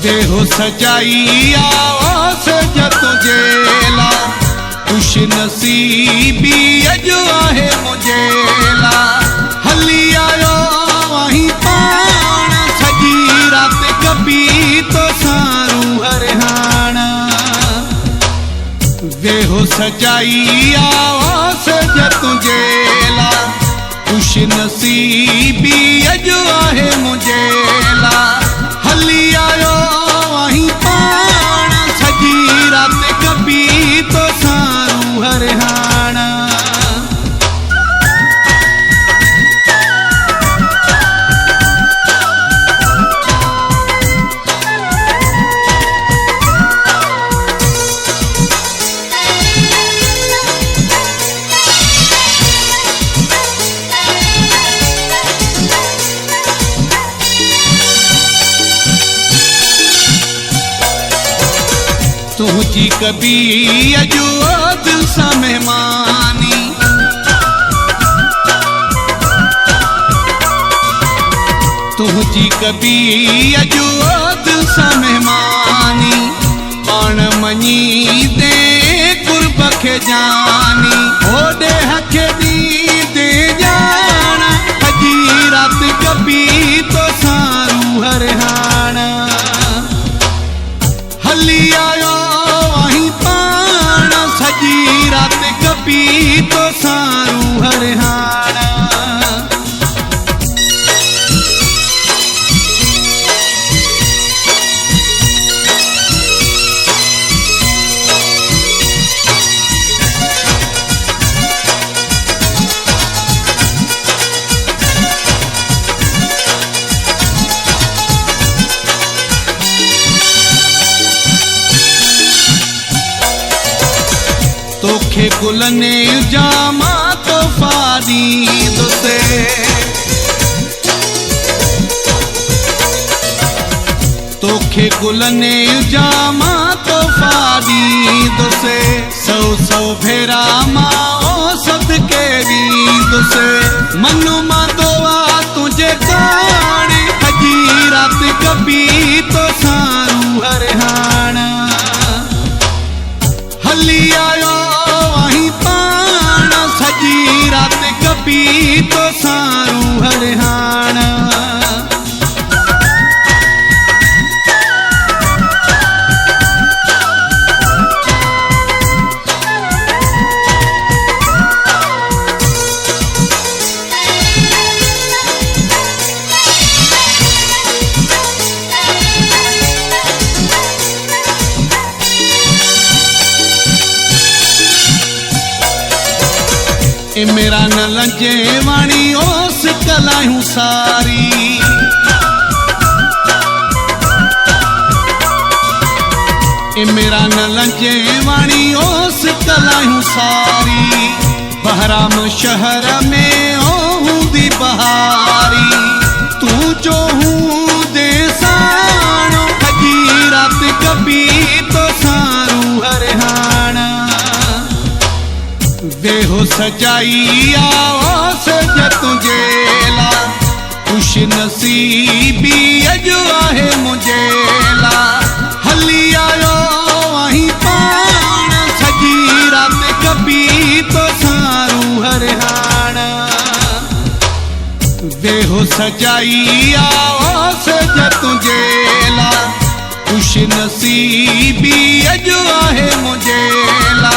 देहो सजाई आवास जत जेला खुश नसीबी अजो आहे मुझेला हली आयो वहीं पाण सजी रात कभी तो सारू हरहाना देहो सजाई आवास जत जेला खुश नसीबी अजो आहे मुझेला हली आयो वहीं पाण सजी रात कभी तो सारू हरहाना तुझी कभी अजो दिल सा मेहमानी तुझी कभी अजो दिल सा मेहमानी पाण मनी दे कुर्ब खे जानी ओडे हखे दी दे जाना हजी रात कभी तो सारू हरहाना हली आयो वहीं पाण सजी रात कभी तो सारू हरहाना तोखे गुलने जामा तो फादी दुसे तोखे गुलने जामा तो फादी दुसे सौ सौ भेरा माओ सदके दी दुसे मनु मा दोआ तुझे काने हजी रात कभी तो सारू हरहाना हली आयो वहीं पाण सजी रात कभी तो सारू हरहाना ए मेरा न लंजे वाणी ओस कलायूं सारी ए मेरा न लंजे वाणी ओस कलायूं सारी बहराम शहर में हूंदी बहारी तू जो हूं दे साणो हजी रात कभी तो सारू हरहाना देहो सजाई आवास जत जेला खुश नसीबी अजो आहे मुझेला हली आयो वहीं पाण सजी रात कभी तो सारू हरहाना देहो सजाई आवास जत जेला खुश नसीबी अजो आहे मुझेला